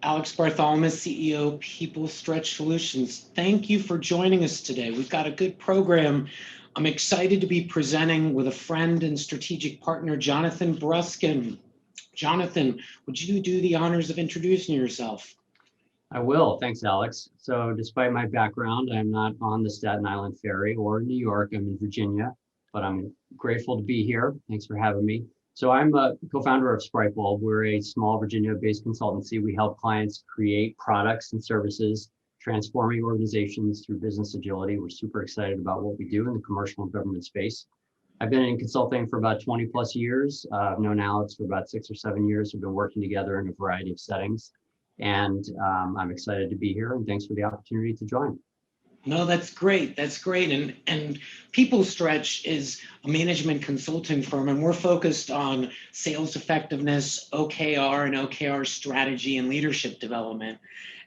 Alex Bartholomew, CEO, People Stretch Solutions. Thank you for joining us today. We've got a good program. I'm excited to be presenting with a friend and strategic partner, Jonathan Bruskin. Jonathan, would you do the honors of introducing yourself? I will. Thanks, Alex. So despite my background, I'm not on the Staten Island ferry or New York. I'm in Virginia, but I'm grateful to be here. Thanks for having me. So I'm a co-founder of Scalable. We're a small Virginia-based consultancy. We help clients create products and services, transforming organizations through business agility. We're super excited about what we do in the commercial and government space. I've been in consulting for about 20 plus years. I've known Alex for about 6 or 7 years. We've been working together in a variety of settings. And I'm excited to be here, and thanks for the opportunity to join. No, that's great. That's great. And People Stretch is a management consulting firm, and we're focused on sales effectiveness, OKR and OKR strategy and leadership development.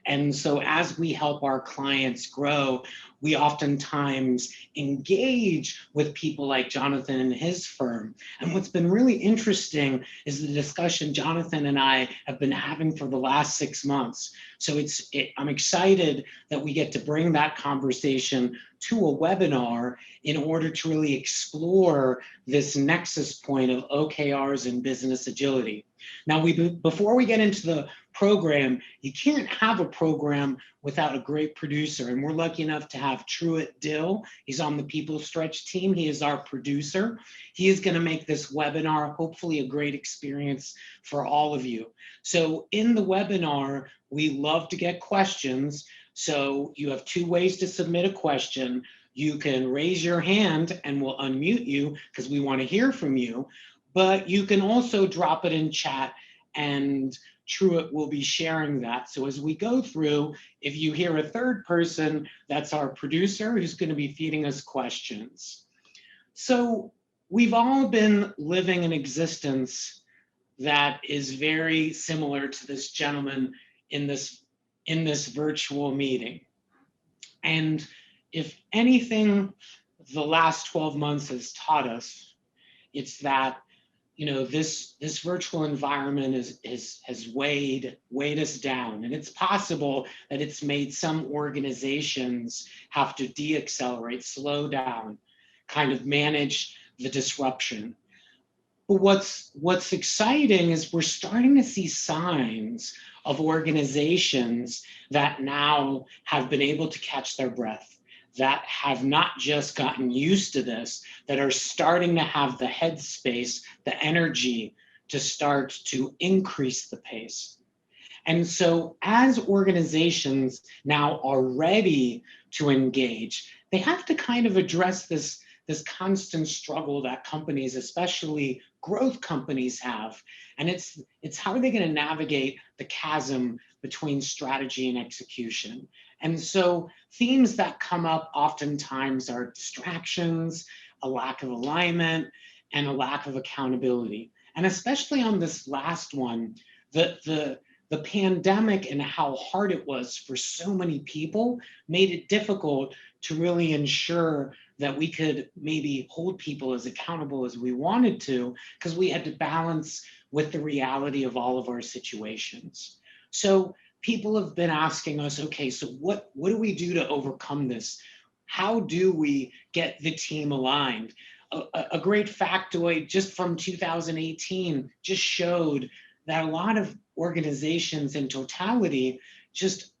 And so as we help our clients grow, we oftentimes engage with people like Jonathan and his firm. And what's been really interesting is the discussion Jonathan and I have been having for the last 6 months. So I'm excited that we get to bring that conversation to a webinar in order to really explore this nexus point of OKRs and business agility. Now, before we get into the program, you can't have a program without a great producer. And we're lucky enough to have Truett Dill. He's on the People Stretch team. He is our producer. He is going to make this webinar hopefully a great experience for all of you. So in the webinar, we love to get questions. So you have 2 ways to submit a question. You can raise your hand and we'll unmute you because we want to hear from you. But you can also drop it in chat and Truett will be sharing that. So as we go through, if you hear a third person, that's our producer who's going to be feeding us questions. So we've all been living an existence that is very similar to this gentleman in this virtual meeting. And if anything the last 12 months has taught us, it's that this virtual environment has weighed us down, and it's possible that it's made some organizations have to deaccelerate, slow down, kind of manage the disruption. But what's exciting is we're starting to see signs of organizations that now have been able to catch their breath, that have not just gotten used to this, that are starting to have the headspace, the energy to start to increase the pace. And so as organizations now are ready to engage, they have to kind of address this constant struggle that companies, especially growth companies, have. And it's how are they going to navigate the chasm between strategy and execution? And so themes that come up oftentimes are distractions, a lack of alignment, and a lack of accountability. And especially on this last one, the pandemic and how hard it was for so many people made it difficult to really ensure that we could maybe hold people as accountable as we wanted to, because we had to balance with the reality of all of our situations. So people have been asking us, okay, so what do we do to overcome this? How do we get the team aligned? A great factoid just from 2018 just showed that a lot of organizations in totality just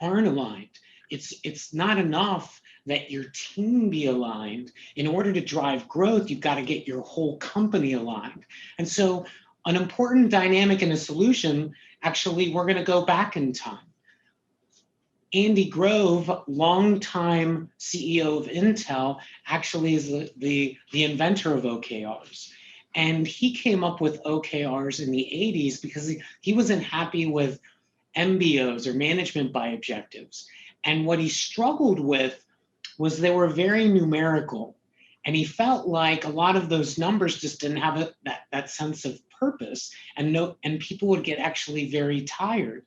aren't aligned. It's not enough that your team be aligned. In order to drive growth, you've got to get your whole company aligned. And so an important dynamic in a solution, actually, we're going to go back in time. Andy Grove, longtime CEO of Intel, actually is the inventor of OKRs. And he came up with OKRs in the 80s because he wasn't happy with MBOs, or management by objectives. And what he struggled with was they were very numerical. And he felt like a lot of those numbers just didn't have that sense of purpose, and people would get actually very tired.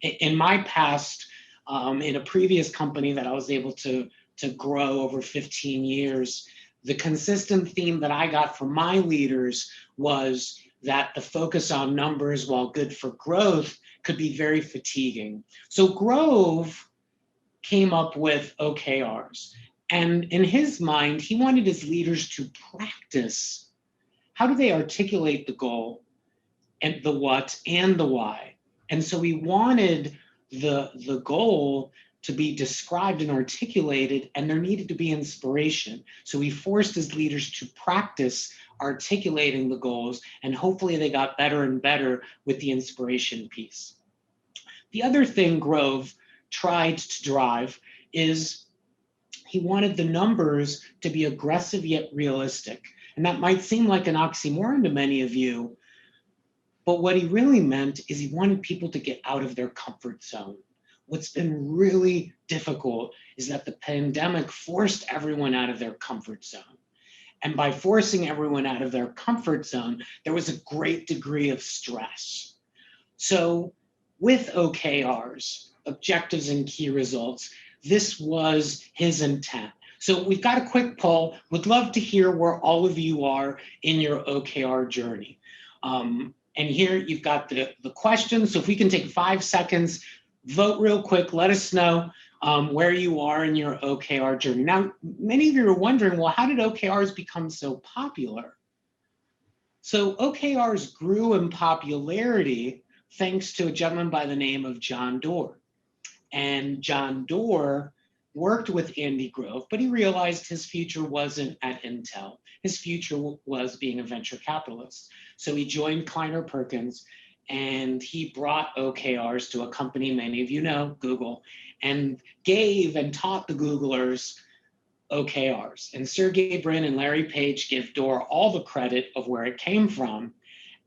In my past, in a previous company that I was able to grow over 15 years, the consistent theme that I got from my leaders was that the focus on numbers, while good for growth, could be very fatiguing. So Grove came up with OKRs. And in his mind, he wanted his leaders to practice how do they articulate the goal and the what and the why. And so he wanted the goal to be described and articulated, and there needed to be inspiration. So he forced his leaders to practice articulating the goals, and hopefully they got better and better with the inspiration piece. The other thing Grove tried to drive is he wanted the numbers to be aggressive yet realistic. And that might seem like an oxymoron to many of you, but what he really meant is he wanted people to get out of their comfort zone. What's been really difficult is that the pandemic forced everyone out of their comfort zone. And by forcing everyone out of their comfort zone, there was a great degree of stress. So with OKRs, objectives and key results, this was his intent. So we've got a quick poll. Would love to hear where all of you are in your OKR journey. And here you've got the questions. So if we can take 5 seconds, vote real quick, let us know where you are in your OKR journey. Now, many of you are wondering, well, how did OKRs become so popular? So OKRs grew in popularity thanks to a gentleman by the name of John Doerr. And John Doerr worked with Andy Grove, but he realized his future wasn't at Intel. His future was being a venture capitalist. So he joined Kleiner Perkins, and he brought OKRs to a company many of you know, Google, and gave and taught the Googlers OKRs. And Sergey Brin and Larry Page give Doerr all the credit of where it came from,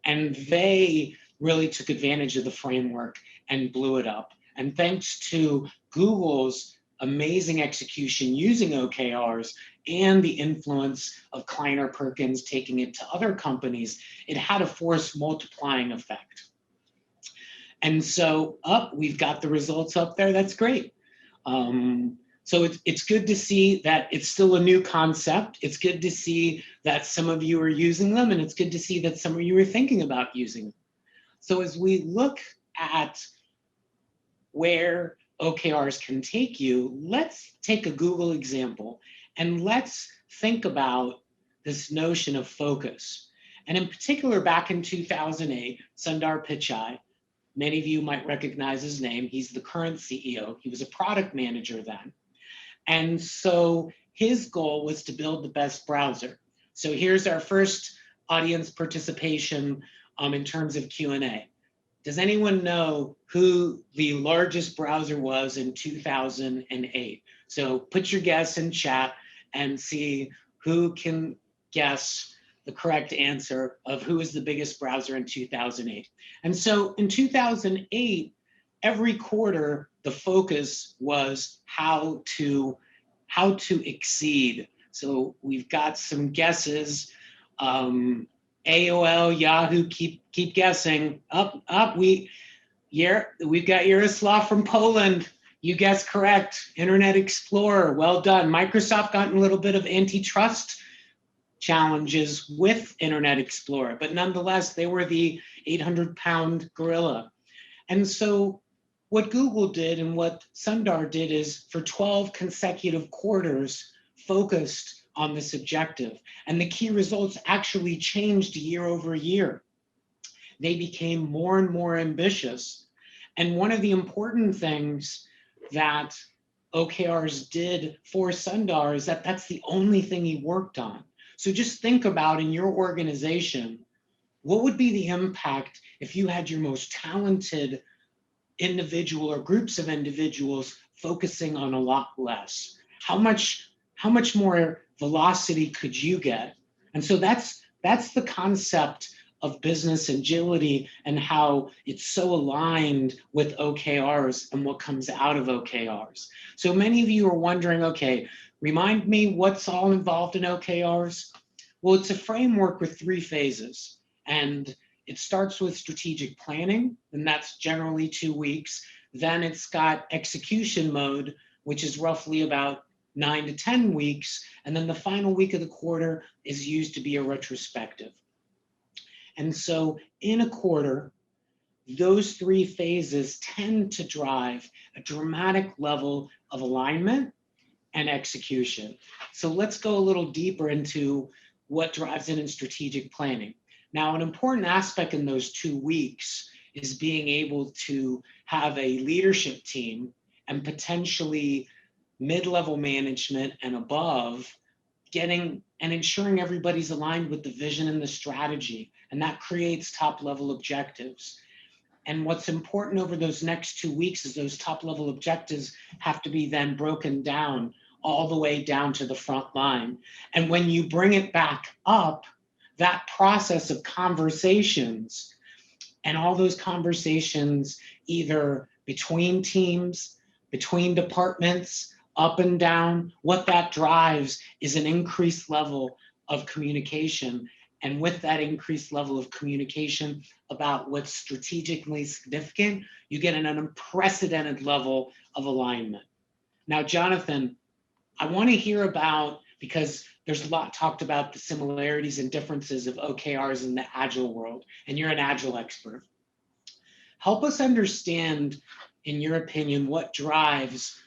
and they really took advantage of the framework and blew it up. And thanks to Google's amazing execution using OKRs and the influence of Kleiner Perkins taking it to other companies, it had a force multiplying effect. And so we've got the results up there. That's great. So it's good to see that it's still a new concept. It's good to see that some of you are using them, and it's good to see that some of you are thinking about using them. So as we look at where OKRs can take you, let's take a Google example and let's think about this notion of focus. And in particular, back in 2008, Sundar Pichai, many of you might recognize his name. He's the current CEO. He was a product manager then. And so his goal was to build the best browser. So here's our first audience participation in terms of Q&A. Does anyone know who the largest browser was in 2008? So put your guess in chat and see who can guess the correct answer of who is the biggest browser in 2008. And so in 2008, every quarter, the focus was how to exceed. So we've got some guesses. AOL, Yahoo, keep guessing. We've got Yaroslav from Poland. You guessed correct. Internet Explorer, well done. Microsoft got in a little bit of antitrust challenges with Internet Explorer, but nonetheless, they were the 800-pound gorilla. And so what Google did and what Sundar did is for 12 consecutive quarters focused on this objective. And the key results actually changed year over year. They became more and more ambitious. And one of the important things that OKRs did for Sundar is that that's the only thing he worked on. So just think about in your organization, what would be the impact if you had your most talented individual or groups of individuals focusing on a lot less? How much more velocity could you get? And so that's the concept of business agility and how it's so aligned with OKRs and what comes out of OKRs. So many of you are wondering, okay, remind me what's all involved in OKRs? Well, it's a framework with 3 phases. And it starts with strategic planning, and that's generally 2 weeks. Then it's got execution mode, which is roughly about 9 to 10 weeks. And then the final week of the quarter is used to be a retrospective. And so in a quarter, those three phases tend to drive a dramatic level of alignment and execution. So let's go a little deeper into what drives it in strategic planning. Now, an important aspect in those 2 weeks is being able to have a leadership team and potentially mid-level management and above getting and ensuring everybody's aligned with the vision and the strategy. And that creates top level objectives. And what's important over those next 2 weeks is those top level objectives have to be then broken down all the way down to the front line. And when you bring it back up, that process of conversations and all those conversations, either between teams, between departments, up and down, what that drives is an increased level of communication. And with that increased level of communication about what's strategically significant, you get an unprecedented level of alignment. Now, Jonathan, I want to hear about, because there's a lot talked about the similarities and differences of OKRs in the Agile world, and you're an Agile expert. Help us understand, in your opinion, what drives,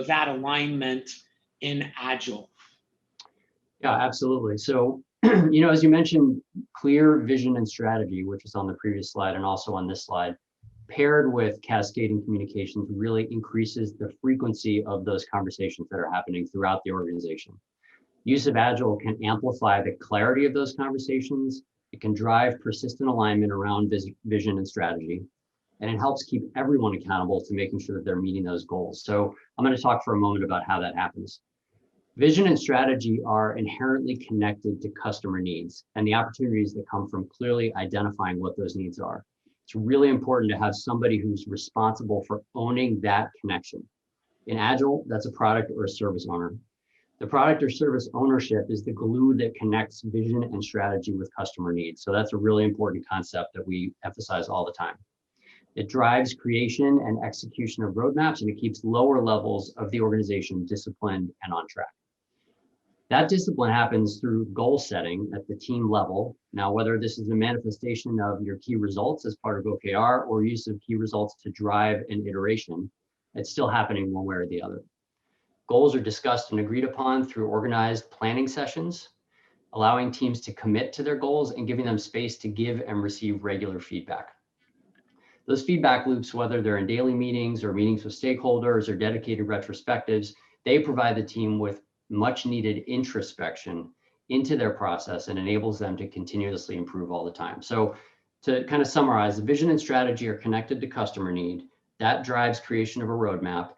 that alignment in Agile. Yeah, absolutely. So, as you mentioned, clear vision and strategy, which is on the previous slide and also on this slide, paired with cascading communications really increases the frequency of those conversations that are happening throughout the organization. Use of Agile can amplify the clarity of those conversations. It can drive persistent alignment around vision and strategy, and it helps keep everyone accountable to making sure that they're meeting those goals. So I'm going to talk for a moment about how that happens. Vision and strategy are inherently connected to customer needs and the opportunities that come from clearly identifying what those needs are. It's really important to have somebody who's responsible for owning that connection. In Agile, that's a product or a service owner. The product or service ownership is the glue that connects vision and strategy with customer needs. So that's a really important concept that we emphasize all the time. It drives creation and execution of roadmaps, and it keeps lower levels of the organization disciplined and on track. That discipline happens through goal setting at the team level. Now, whether this is a manifestation of your key results as part of OKR or use of key results to drive an iteration, it's still happening one way or the other. Goals are discussed and agreed upon through organized planning sessions, allowing teams to commit to their goals and giving them space to give and receive regular feedback. Those feedback loops, whether they're in daily meetings or meetings with stakeholders or dedicated retrospectives, they provide the team with much needed introspection into their process and enables them to continuously improve all the time. So to kind of summarize, the vision and strategy are connected to customer need. That drives creation of a roadmap.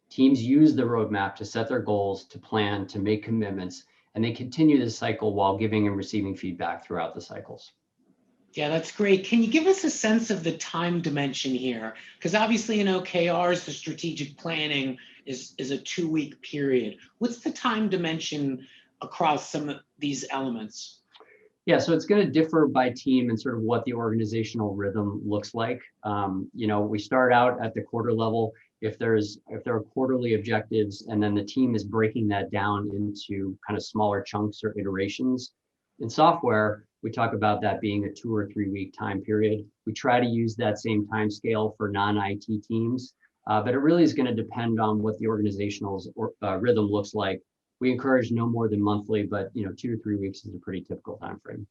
Teams use the roadmap to set their goals, to plan, to make commitments, and they continue this cycle while giving and receiving feedback throughout the cycles. Yeah, that's great. Can you give us a sense of the time dimension here? Because obviously in OKRs, the strategic planning is a 2-week period. What's the time dimension across some of these elements? Yeah, so it's going to differ by team and sort of what the organizational rhythm looks like. We start out at the quarter level. If there are quarterly objectives, and then the team is breaking that down into kind of smaller chunks or iterations. In software, we talk about that being a 2 or 3 week time period. We try to use that same time scale for non-IT teams, but it really is going to depend on what the organizational rhythm looks like. We encourage no more than monthly, but 2 to 3 weeks is a pretty typical time frame.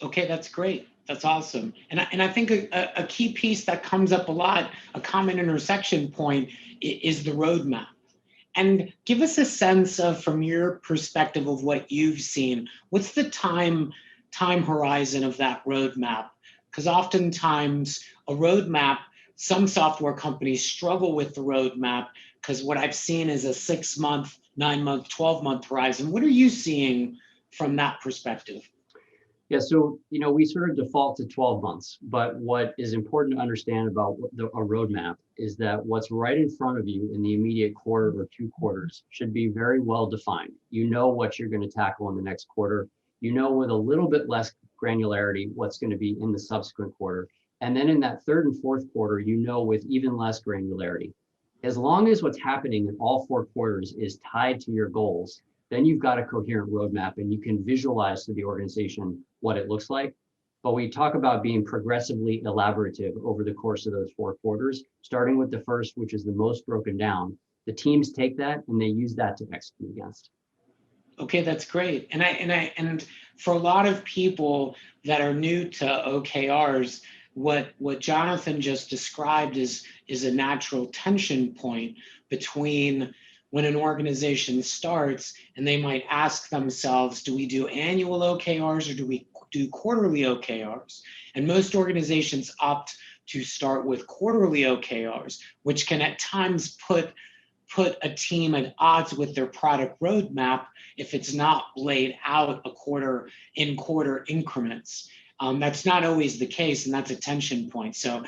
Okay, that's great. That's awesome. And I think a key piece that comes up a lot, a common intersection point, is the roadmap. And give us a sense of, from your perspective of what you've seen, what's the time horizon of that roadmap? Because oftentimes a roadmap, some software companies struggle with the roadmap because what I've seen is a 6-month, 9-month, 12-month horizon. What are you seeing from that perspective? Yeah, so we sort of default to 12 months, but what is important to understand about a roadmap is that what's right in front of you in the immediate quarter or 2 quarters should be very well defined. You know what you're going to tackle in the next quarter. You know with a little bit less granularity what's going to be in the subsequent quarter. And then in that 3rd and 4th quarter, with even less granularity. As long as what's happening in all 4 quarters is tied to your goals, then you've got a coherent roadmap and you can visualize to the organization what it looks like. But we talk about being progressively elaborative over the course of those 4 quarters, starting with the first, which is the most broken down. The teams take that and they use that to execute against. Okay, that's great. And for a lot of people that are new to OKRs, what Jonathan just described is a natural tension point between when an organization starts and they might ask themselves, do we do annual OKRs or do we do quarterly OKRs? And most organizations opt to start with quarterly OKRs, which can at times put a team at odds with their product roadmap if it's not laid out quarter increments. That's not always the case, and that's a tension point. So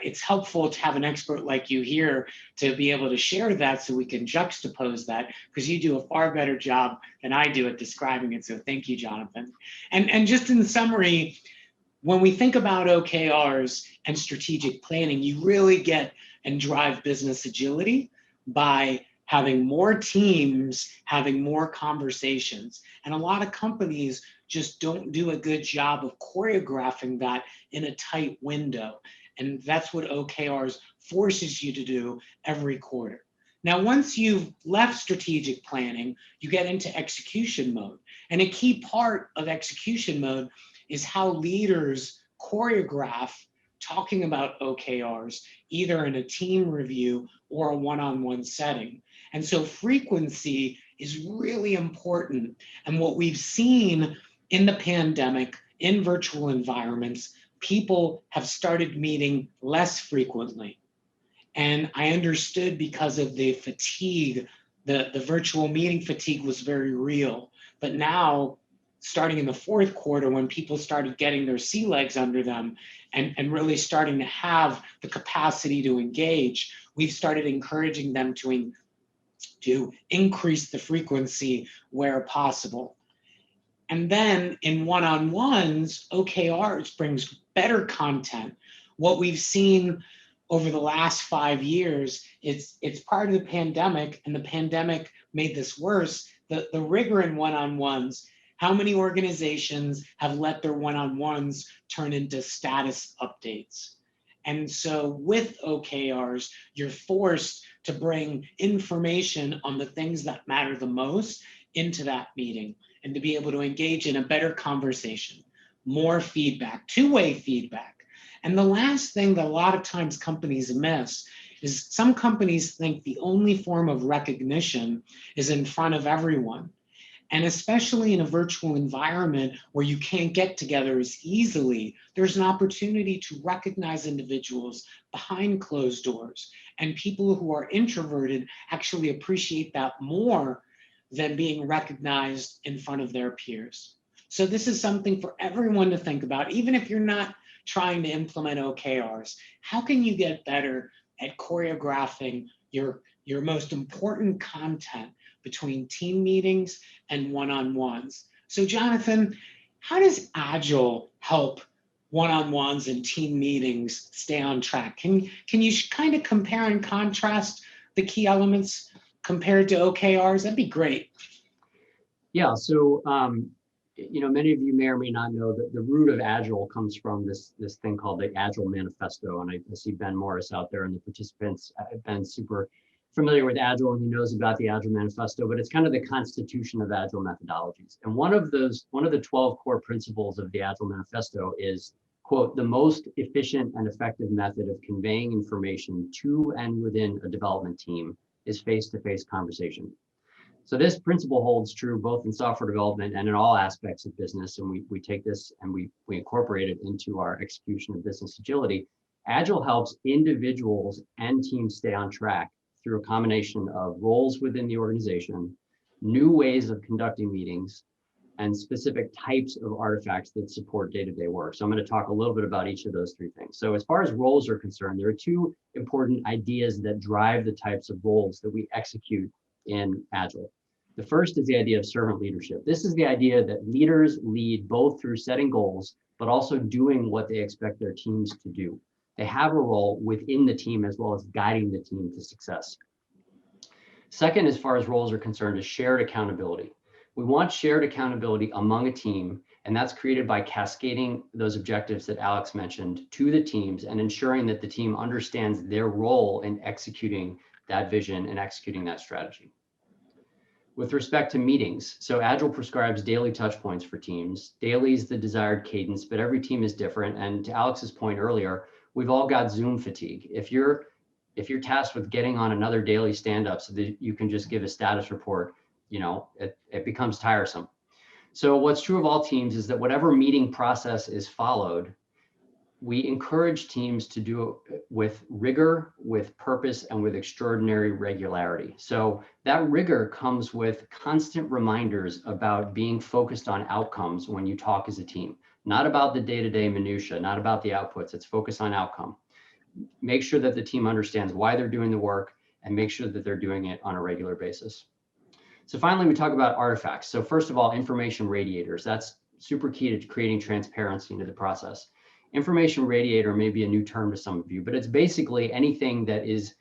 it's helpful to have an expert like you here to be able to share that so we can juxtapose that, because you do a far better job than I do at describing it. So thank you, Jonathan. And just in summary, when we think about OKRs and strategic planning, you really get and drive business agility by having more teams, having more conversations. And a lot of companies just don't do a good job of choreographing that in a tight window. And that's what OKRs forces you to do every quarter. Now, once you've left strategic planning, you get into execution mode. And a key part of execution mode is how leaders choreograph talking about OKRs, either in a team review or a one-on-one setting. And so frequency is really important. And what we've seen in the pandemic, in virtual environments, people have started meeting less frequently. And I understood because of the fatigue, the virtual meeting fatigue was very real. But now, starting in the 4th quarter, when people started getting their sea legs under them and really starting to have the capacity to engage, we've started encouraging them to increase the frequency where possible. And then in one-on-ones, OKRs brings better content. What we've seen over the last 5 years, it's part of the pandemic, and the pandemic made this worse. The rigor in one-on-ones, how many organizations have let their one-on-ones turn into status updates? And so with OKRs, you're forced to bring information on the things that matter the most into that meeting and to be able to engage in a better conversation, more feedback, two-way feedback. And the last thing that a lot of times companies miss is some companies think the only form of recognition is in front of everyone. And especially in a virtual environment where you can't get together as easily, there's an opportunity to recognize individuals behind closed doors. And people who are introverted actually appreciate that more than being recognized in front of their peers. So this is something for everyone to think about, even if you're not trying to implement OKRs. How can you get better at choreographing your most important content between team meetings and one-on-ones? So Jonathan, how does Agile help one-on-ones and team meetings stay on track? Can you kind of compare and contrast the key elements compared to OKRs? That'd be great. Yeah, so many of you may or may not know that the root of Agile comes from this thing called the Agile Manifesto. And I see Ben Morris out there and the participants. Ben's super familiar with Agile and he knows about the Agile Manifesto, but it's kind of the constitution of Agile methodologies. And one of the 12 core principles of the Agile Manifesto is, quote, the most efficient and effective method of conveying information to and within a development team is face-to-face conversation. So this principle holds true both in software development and in all aspects of business. And we take this and we incorporate it into our execution of business agility. Agile helps individuals and teams stay on track through a combination of roles within the organization, new ways of conducting meetings, and specific types of artifacts that support day-to-day work. So I'm going to talk a little bit about each of those 3 things. So as far as roles are concerned, there are 2 important ideas that drive the types of roles that we execute in Agile. The first is the idea of servant leadership. This is the idea that leaders lead both through setting goals, but also doing what they expect their teams to do. They have a role within the team as well as guiding the team to success. Second, as far as roles are concerned, is shared accountability. We want shared accountability among a team, and that's created by cascading those objectives that Alex mentioned to the teams and ensuring that the team understands their role in executing that vision and executing that strategy. With respect to meetings, so Agile prescribes daily touch points for teams. Daily is the desired cadence, but every team is different. And to Alex's point earlier, we've all got Zoom fatigue. If you're tasked with getting on another daily stand-up so that you can just give a status report, it becomes tiresome. So what's true of all teams is that whatever meeting process is followed, we encourage teams to do it with rigor, with purpose, and with extraordinary regularity. So that rigor comes with constant reminders about being focused on outcomes when you talk as a team, not about the day-to-day minutia, not about the outputs. It's focus on outcome. Make sure that the team understands why they're doing the work and make sure that they're doing it on a regular basis. So finally, we talk about artifacts. So first of all, information radiators. That's super key to creating transparency into the process. Information radiator may be a new term to some of you, but it's basically anything that is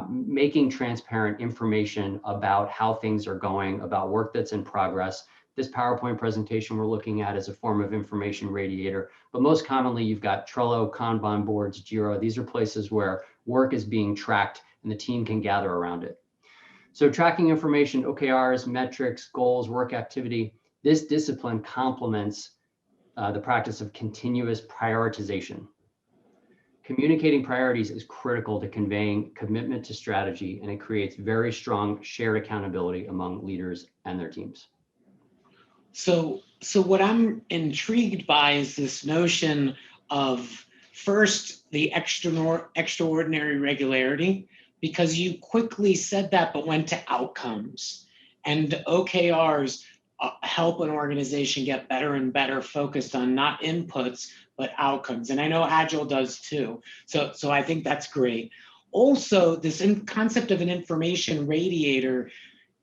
making transparent information about how things are going, about work that's in progress. This PowerPoint presentation we're looking at is a form of information radiator, but most commonly you've got Trello, Kanban boards, Jira. These are places where work is being tracked and the team can gather around it. So tracking information, OKRs, metrics, goals, work activity, this discipline complements the practice of continuous prioritization. Communicating priorities is critical to conveying commitment to strategy, and it creates very strong shared accountability among leaders and their teams. So what I'm intrigued by is this notion of first the extraordinary regularity, because you quickly said that but went to outcomes, and OKRs help an organization get better and better focused on not inputs but outcomes, and I know Agile does too. So I think that's great. Also, this concept of an information radiator,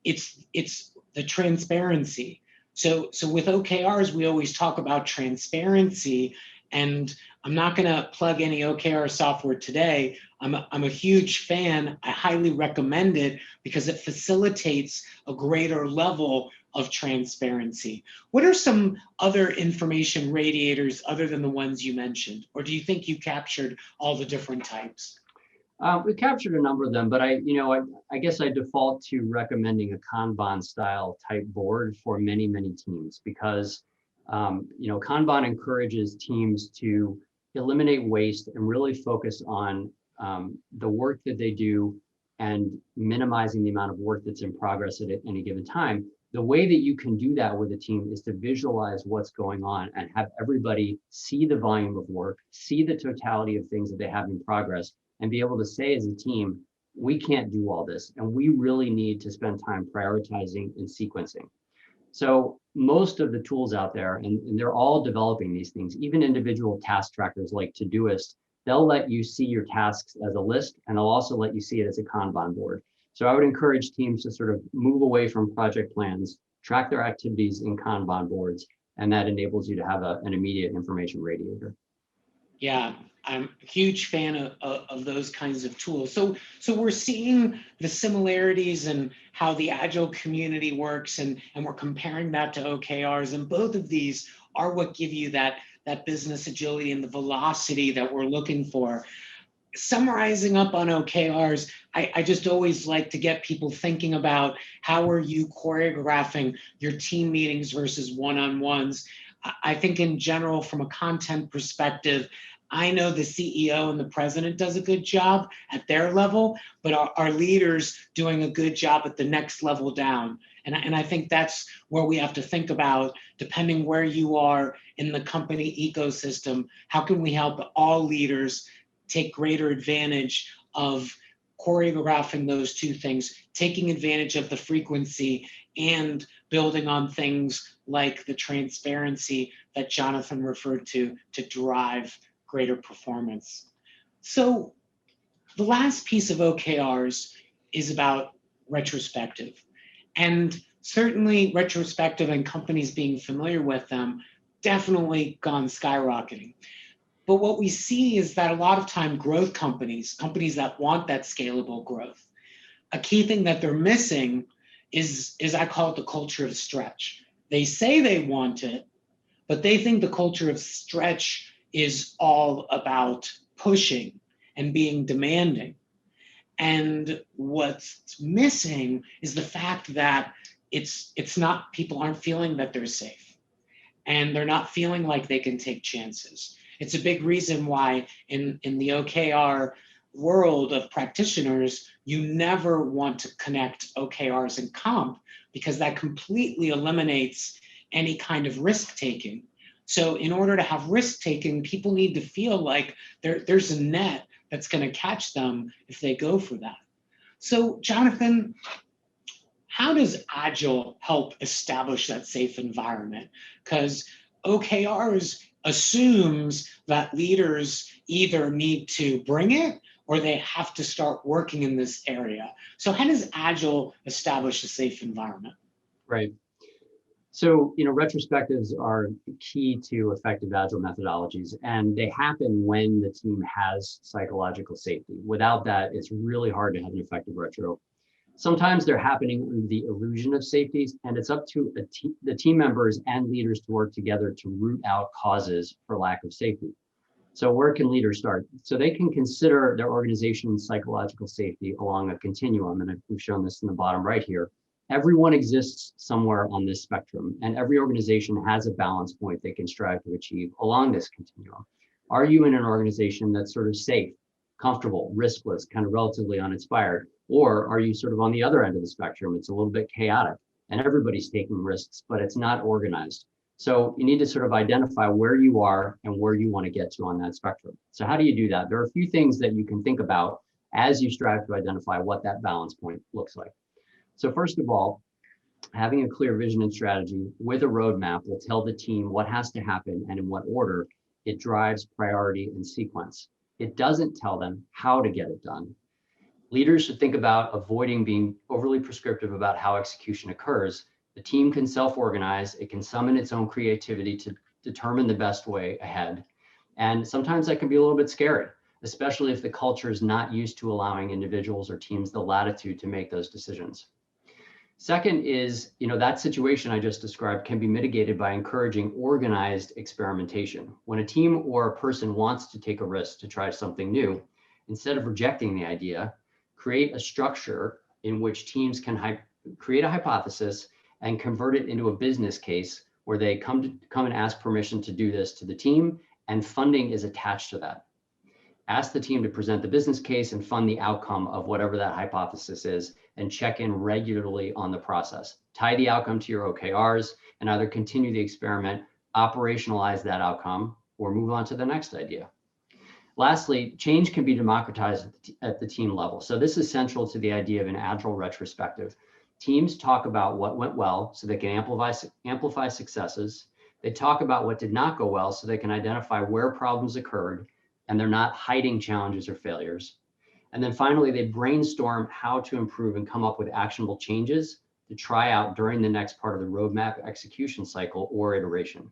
it's the transparency. So with OKRs, we always talk about transparency, and I'm not going to plug any OKR software today. I'm a huge fan. I highly recommend it because it facilitates a greater level of transparency. What are some other information radiators other than the ones you mentioned? Or do you think you captured all the different types? We captured a number of them, but I guess I default to recommending a Kanban style type board for many teams because Kanban encourages teams to eliminate waste and really focus on the work that they do and minimizing the amount of work that's in progress at any given time. The way that you can do that with a team is to visualize what's going on and have everybody see the volume of work, see the totality of things that they have in progress, and be able to say as a team, we can't do all this, and we really need to spend time prioritizing and sequencing. So most of the tools out there, and they're all developing these things, even individual task trackers like Todoist, they'll let you see your tasks as a list, and they'll also let you see it as a Kanban board. So I would encourage teams to sort of move away from project plans, track their activities in Kanban boards, and that enables you to have an immediate information radiator. Yeah, I'm a huge fan of those kinds of tools. So we're seeing the similarities in how the Agile community works, and we're comparing that to OKRs. And both of these are what give you that business agility and the velocity that we're looking for. Summarizing up on OKRs, I just always like to get people thinking about how are you choreographing your team meetings versus one-on-ones. I think in general, from a content perspective, I know the CEO and the president does a good job at their level, but our leaders doing a good job at the next level down. And I think that's where we have to think about, depending where you are in the company ecosystem, how can we help all leaders take greater advantage of choreographing those two things, taking advantage of the frequency and building on things like the transparency that Jonathan referred to drive greater performance. So the last piece of OKRs is about retrospective. And certainly retrospective and companies being familiar with them definitely gone skyrocketing. But what we see is that a lot of time growth companies that want that scalable growth, a key thing that they're missing is I call it the culture of stretch. They say they want it, but they think the culture of stretch is all about pushing and being demanding. And what's missing is the fact that it's not, people aren't feeling that they're safe, and they're not feeling like they can take chances. It's a big reason why in the OKR world of practitioners, you never want to connect OKRs and comp, because that completely eliminates any kind of risk taking. So in order to have risk taking, people need to feel like there's a net that's going to catch them if they go for that. So Jonathan, how does Agile help establish that safe environment? Because OKRs assumes that leaders either need to bring it or they have to start working in this area. So how does Agile establish a safe environment? Right. So, retrospectives are key to effective Agile methodologies, and they happen when the team has psychological safety. Without that, it's really hard to have an effective retro. Sometimes they're happening under the illusion of safety, and it's up to the team members and leaders to work together to root out causes for lack of safety. So where can leaders start? So they can consider their organization's psychological safety along a continuum, and we've shown this in the bottom right here. Everyone exists somewhere on this spectrum, and every organization has a balance point they can strive to achieve along this continuum. Are you in an organization that's sort of safe, comfortable, riskless, kind of relatively uninspired? Or are you sort of on the other end of the spectrum? It's a little bit chaotic and everybody's taking risks, but it's not organized. So you need to sort of identify where you are and where you want to get to on that spectrum. So how do you do that? There are a few things that you can think about as you strive to identify what that balance point looks like. So first of all, having a clear vision and strategy with a roadmap will tell the team what has to happen and in what order. It drives priority and sequence. It doesn't tell them how to get it done. Leaders should think about avoiding being overly prescriptive about how execution occurs. The team can self-organize. It can summon its own creativity to determine the best way ahead. And sometimes that can be a little bit scary, especially if the culture is not used to allowing individuals or teams the latitude to make those decisions. Second is, that situation I just described can be mitigated by encouraging organized experimentation. When a team or a person wants to take a risk to try something new, instead of rejecting the idea, create a structure in which teams can create a hypothesis and convert it into a business case where they come and ask permission to do this to the team, and funding is attached to that. Ask the team to present the business case and fund the outcome of whatever that hypothesis is, and check in regularly on the process. Tie the outcome to your OKRs and either continue the experiment, operationalize that outcome, or move on to the next idea. Lastly, change can be democratized at the team level. So this is central to the idea of an Agile retrospective. Teams talk about what went well so they can amplify successes. They talk about what did not go well so they can identify where problems occurred and they're not hiding challenges or failures. And then finally, they brainstorm how to improve and come up with actionable changes to try out during the next part of the roadmap execution cycle or iteration.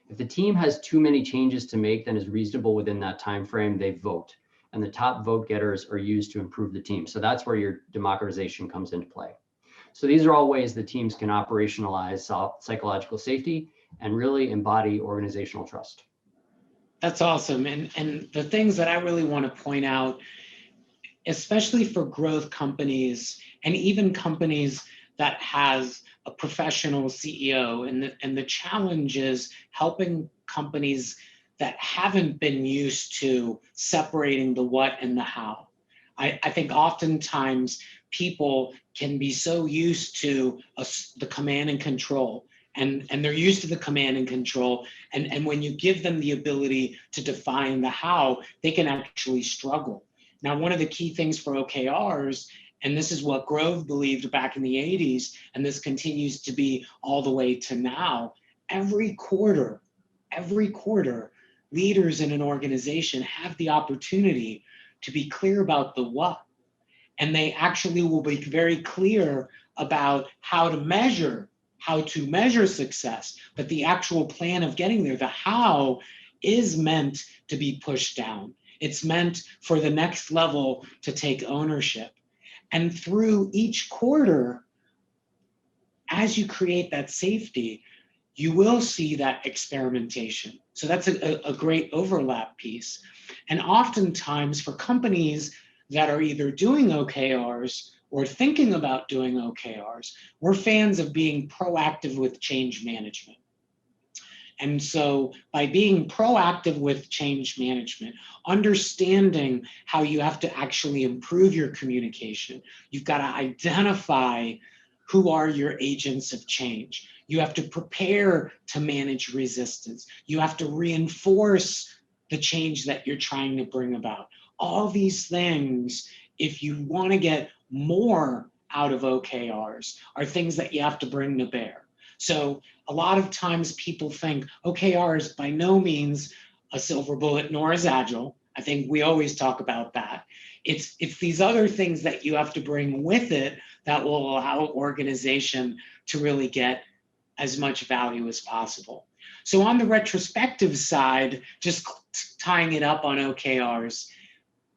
If the team has too many changes to make than is reasonable within that time frame, they vote, and the top vote getters are used to improve the team. So that's where your democratization comes into play. So these are all ways that teams can operationalize psychological safety and really embody organizational trust. That's awesome. And the things that I really want to point out, especially for growth companies and even companies that has a professional CEO, and the challenge is helping companies that haven't been used to separating the what and the how. I think oftentimes people can be so used to the command and control, and they're used to the command and control. And when you give them the ability to define the how, they can actually struggle. Now, one of the key things for OKRs, and this is what Grove believed back in the 80s, and this continues to be all the way to now, every quarter, leaders in an organization have the opportunity to be clear about the what. And they actually will be very clear about how to measure success, but the actual plan of getting there, the how, is meant to be pushed down. It's meant for the next level to take ownership. And through each quarter, as you create that safety, you will see that experimentation. So that's a great overlap piece. And oftentimes for companies that are either doing OKRs or thinking about doing OKRs, we're fans of being proactive with change management. And so by being proactive with change management, understanding how you have to actually improve your communication, you've got to identify who are your agents of change. You have to prepare to manage resistance. You have to reinforce the change that you're trying to bring about. All these things, if you want to get more out of OKRs, are things that you have to bring to bear. So a lot of times people think OKR is by no means a silver bullet, nor is Agile. I think we always talk about that. It's these other things that you have to bring with it that will allow organization to really get as much value as possible. So on the retrospective side, just tying it up on OKRs,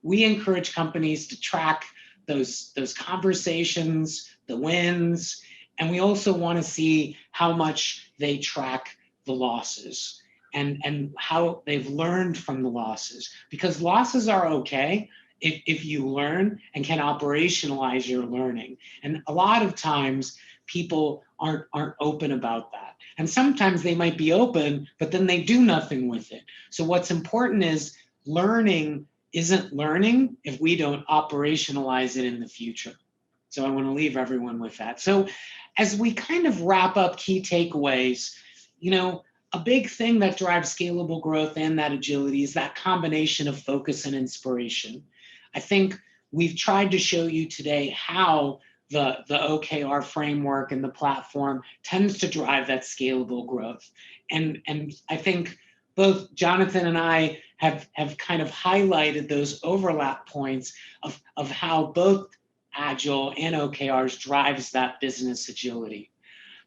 we encourage companies to track those conversations, the wins, and we also want to see how much they track the losses and how they've learned from the losses. Because losses are okay if you learn and can operationalize your learning. And a lot of times people aren't open about that. And sometimes they might be open, but then they do nothing with it. So what's important is learning isn't learning if we don't operationalize it in the future. So I want to leave everyone with that. So as we kind of wrap up key takeaways, a big thing that drives scalable growth and that agility is that combination of focus and inspiration. I think we've tried to show you today how the OKR framework and the platform tends to drive that scalable growth. And I think both Jonathan and I have kind of highlighted those overlap points of how both Agile and OKRs drives that business agility.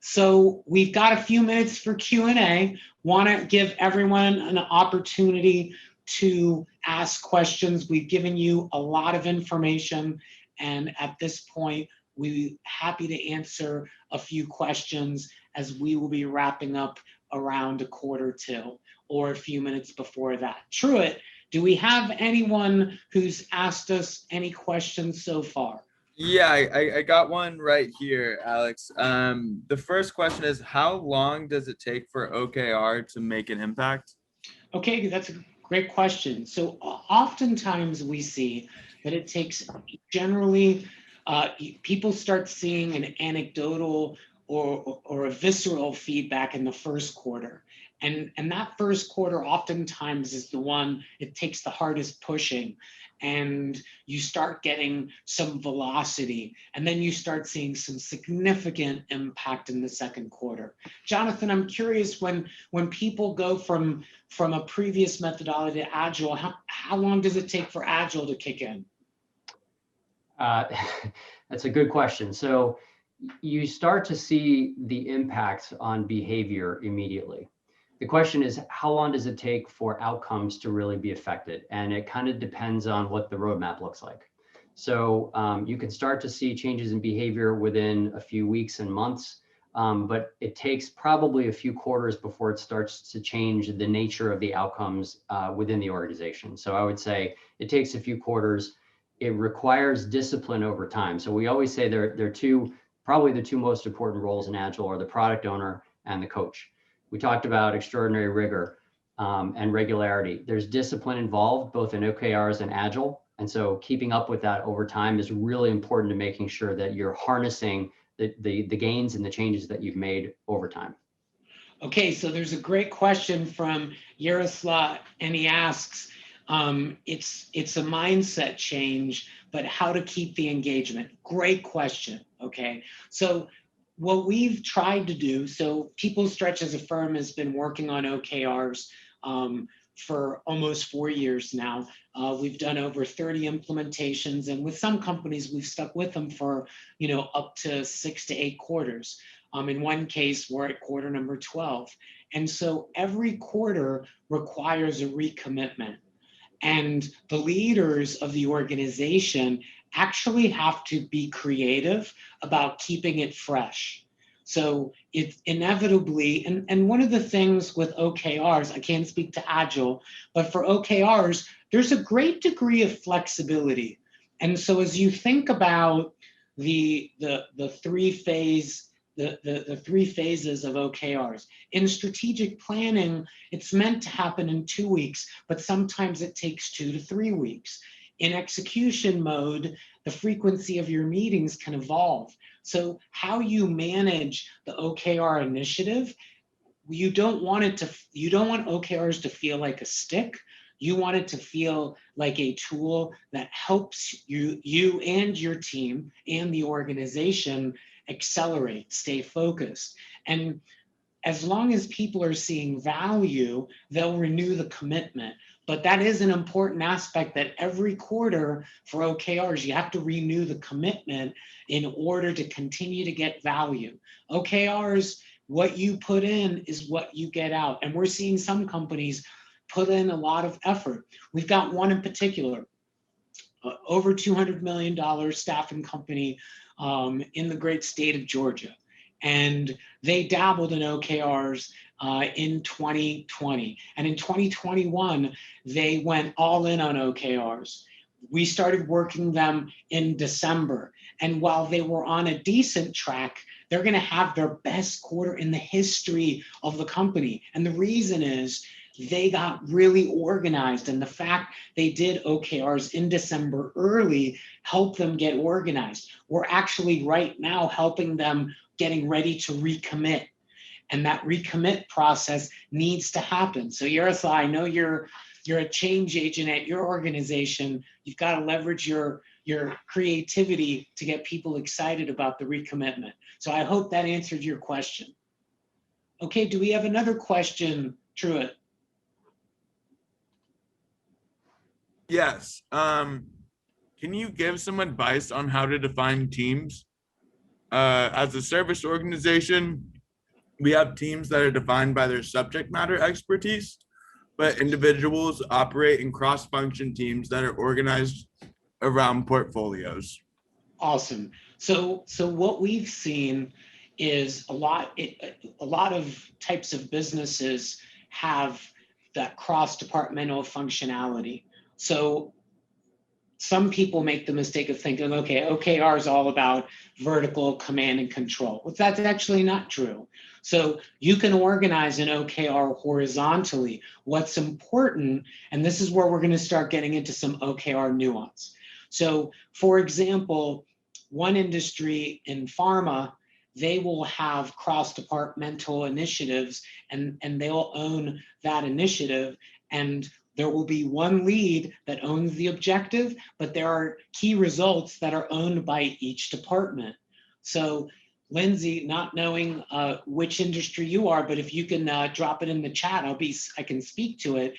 So we've got a few minutes for Q&A. Want to give everyone an opportunity to ask questions. We've given you a lot of information, and at this point, we're happy to answer a few questions as we will be wrapping up around 1:45 or a few minutes before that. Truett, do we have anyone who's asked us any questions so far? Yeah, I got one right here, Alex. The first question is, how long does it take for OKR to make an impact? Okay, that's a great question. So oftentimes we see that it takes generally, people start seeing an anecdotal or a visceral feedback in the first quarter. And that first quarter oftentimes is the one it takes the hardest pushing, and you start getting some velocity, and then you start seeing some significant impact in the second quarter. Jonathan, I'm curious, when people go from a previous methodology to Agile, how long does it take for Agile to kick in? That's a good question. So you start to see the impact on behavior immediately. The question is, how long does it take for outcomes to really be affected? And it kind of depends on what the roadmap looks like. So you can start to see changes in behavior within a few weeks and months, but it takes probably a few quarters before it starts to change the nature of the outcomes within the organization. So I would say it takes a few quarters. It requires discipline over time. So we always say they're probably the two most important roles in Agile are the product owner and the coach. We talked about extraordinary rigor and regularity. There's discipline involved both in OKRs and Agile. And so keeping up with that over time is really important to making sure that you're harnessing the gains and the changes that you've made over time. Okay, so there's a great question from Yaroslav, and he asks, it's a mindset change, but how to keep the engagement? Great question, okay? So what we've tried to do, so PeopleStretch as a firm has been working on OKRs for almost 4 years now. We've done over 30 implementations, and with some companies, we've stuck with them for up to 6 to 8 quarters. In one case, we're at quarter number 12. And so every quarter requires a recommitment. And the leaders of the organization actually have to be creative about keeping it fresh. So it inevitably, and one of the things with OKRs, I can't speak to Agile, but for OKRs, there's a great degree of flexibility. And so as you think about the three phases of OKRs, in strategic planning, it's meant to happen in 2 weeks, but sometimes it takes 2 to 3 weeks. In execution mode, the frequency of your meetings can evolve. So how you manage the OKR initiative, you don't want OKRs to feel like a stick. You want it to feel like a tool that helps you and your team and the organization accelerate, stay focused. And as long as people are seeing value, they'll renew the commitment. But that is an important aspect, that every quarter for OKRs, you have to renew the commitment in order to continue to get value. OKRs, what you put in is what you get out. And we're seeing some companies put in a lot of effort. We've got one in particular, over $200 million staffing company in the great state of Georgia. And they dabbled in OKRs in 2020. And in 2021, they went all in on OKRs. We started working them in December. And while they were on a decent track, they're going to have their best quarter in the history of the company. And the reason is they got really organized. And the fact they did OKRs in December early helped them get organized. We're actually right now helping them getting ready to recommit. And that recommit process needs to happen. So Yaroslav, I know you're a change agent at your organization. You've got to leverage your creativity to get people excited about the recommitment. So I hope that answered your question. Okay, do we have another question, Truett? Yes. Can you give some advice on how to define teams? As a service organization, we have teams that are defined by their subject matter expertise, but individuals operate in cross-function teams that are organized around portfolios. Awesome. So what we've seen is a lot of types of businesses have that cross-departmental functionality. So some people make the mistake of thinking, okay, OKR is all about vertical command and control. Well, that's actually not true. So you can organize an OKR horizontally. What's important, and this is where we're going to start getting into some OKR nuance. So for example, one industry in pharma, they will have cross-departmental initiatives and they'll own that initiative, and there will be one lead that owns the objective, but there are key results that are owned by each department. So Lindsay, not knowing which industry you are, but if you can drop it in the chat, I can speak to it.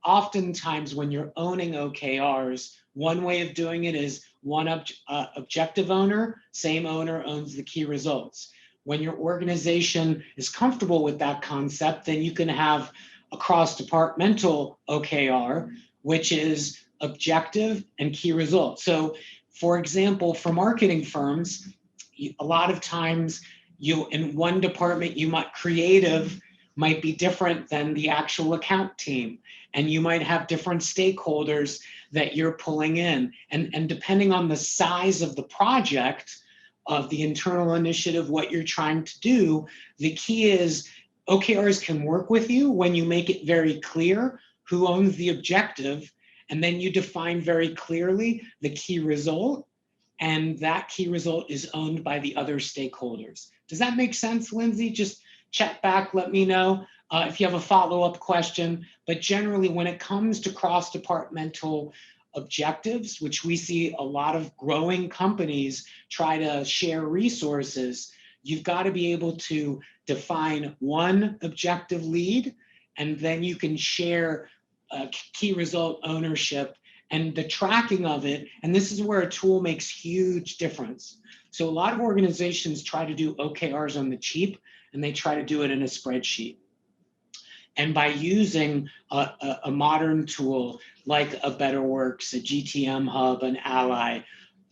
Oftentimes when you're owning OKRs, one way of doing it is one objective owner, same owner owns the key results. When your organization is comfortable with that concept, then you can have a cross-departmental OKR, which is objective and key results. So for example, for marketing firms, a lot of times in one department, creative might be different than the actual account team. And you might have different stakeholders that you're pulling in. And depending on the size of the project, of the internal initiative, what you're trying to do, the key is OKRs can work with you when you make it very clear who owns the objective, and then you define very clearly the key result, and that key result is owned by the other stakeholders. Does that make sense, Lindsay? Just chat back, let me know if you have a follow-up question. But generally, when it comes to cross-departmental objectives, which we see a lot of growing companies try to share resources, you've got to be able to define one objective lead, and then you can share key result ownership and the tracking of it. And this is where a tool makes huge difference. So a lot of organizations try to do OKRs on the cheap, and they try to do it in a spreadsheet. And by using a modern tool like a BetterWorks, a GTM Hub, an Ally,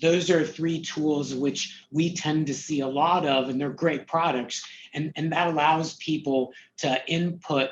those are three tools which we tend to see a lot of, and they're great products. And that allows people to input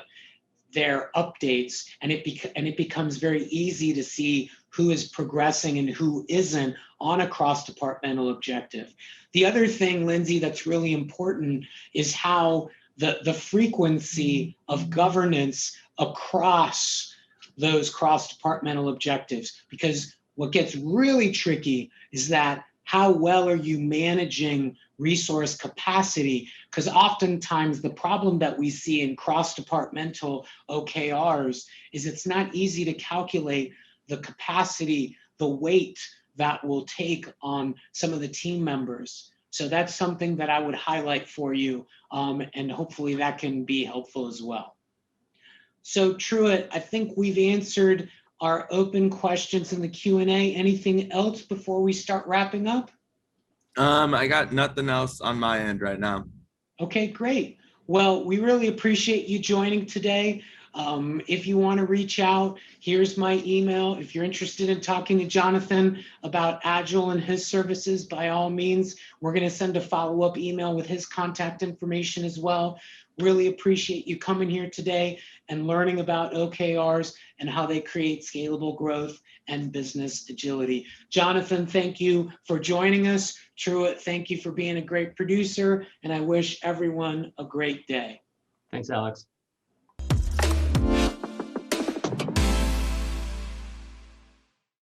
their updates, and it becomes very easy to see who is progressing and who isn't on a cross-departmental objective. The other thing, Lindsay, that's really important is how the frequency of governance across those cross-departmental objectives. Because what gets really tricky is that how well are you managing resource capacity? Because oftentimes the problem that we see in cross-departmental OKRs is it's not easy to calculate the capacity, the weight that will take on some of the team members. So that's something that I would highlight for you, and hopefully that can be helpful as well. So Truett, I think we've answered our open questions in the Q&A. Anything else before we start wrapping up? I got nothing else on my end right now. Okay, great. Well, we really appreciate you joining today. If you want to reach out, here's my email. If you're interested in talking to Jonathan about Agile and his services, by all means, we're going to send a follow-up email with his contact information as well. Really appreciate you coming here today and learning about OKRs and how they create scalable growth and business agility. Jonathan, thank you for joining us. Truett, thank you for being a great producer, and I wish everyone a great day. Thanks, Alex.